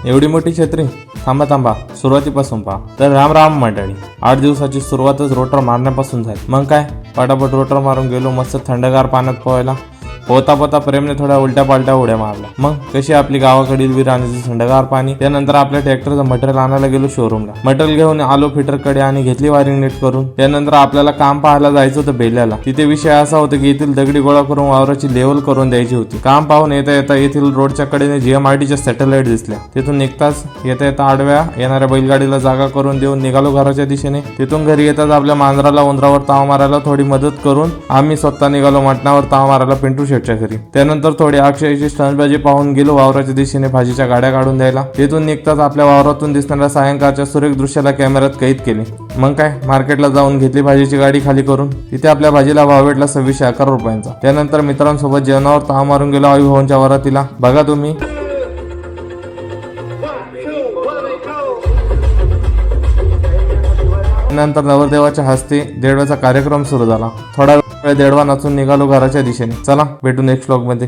एवढी मोठी छत्री? थांबा थांबा, सुरुवातीपासून पहा. तर राम राम मंडळी. 8 दिवसाची सुरुवातच रोटर मारण्यापासून झाली. मग काय, पटापट रोटर मारून गेलो मस्त थंडगार पाण्यात पोहायला. पोहता पोहता प्रेमने थोड्या उलट्या पालट्या उड्या मारल्या. मग कशी आपली गावाकडील विराण्याची थंडगार पाणी. त्यानंतर आपल्या ट्रॅक्टरचं मटेरियल आणायला गेलो शोरूमला. मटेरियल घेऊन आलो फिटरकडे आणि घेतली वायरिंग नीट करून. त्यानंतर आपल्याला काम पाहायला जायचं होतं बेल्याला. तिथे विषय असा होता की येथील दगडी गोळा करून वावराची लेवल करून द्यायची होती. काम पाहून येता येता येथील रोडच्या कडेने GMRTच्या सॅटेलाइट दिसल्या. तिथून निघताच येता येता आडव्या येणाऱ्या बैलगाडीला जागा करून देऊन निघालो घराच्या दिशेने. तिथून घरी येताच आपल्या मांजराला उंदरावर ताव मारायला थोडी मदत करून आम्ही स्वतः निघालो मटणावर ताव मारायला पिंटू शेटच्या घरी. त्यानंतर थोडी अक्षयची स्टंटबाजी पाहून गेलो वावराच्या दिशेने भाजीच्या गाड्या काढून द्यायला. तिथून निघताच आपल्या वावरातून दिसणाऱ्या सायंकाळच्या सुरेख दृश्याला कॅमेऱ्यात कैद केले. मग काय, मार्केटला जाऊन घेतली भाजीची गाडी खाली करून. तिथे आपल्या भाजीला भाव भेटला 2611 रुपयांचा. त्यानंतर मित्रांसोबत जेवणावर ताव मारून गेलो आईभावांच्या वरातीला. बघा तुम्ही. नंतर नवरदेवाच्या हस्ते देडव्याचा कार्यक्रम सुरू झाला. थोडा वेळ देडवा नाचून निघालो घराच्या दिशेने. चला भेटू नेक्स्ट व्लॉग मध्ये.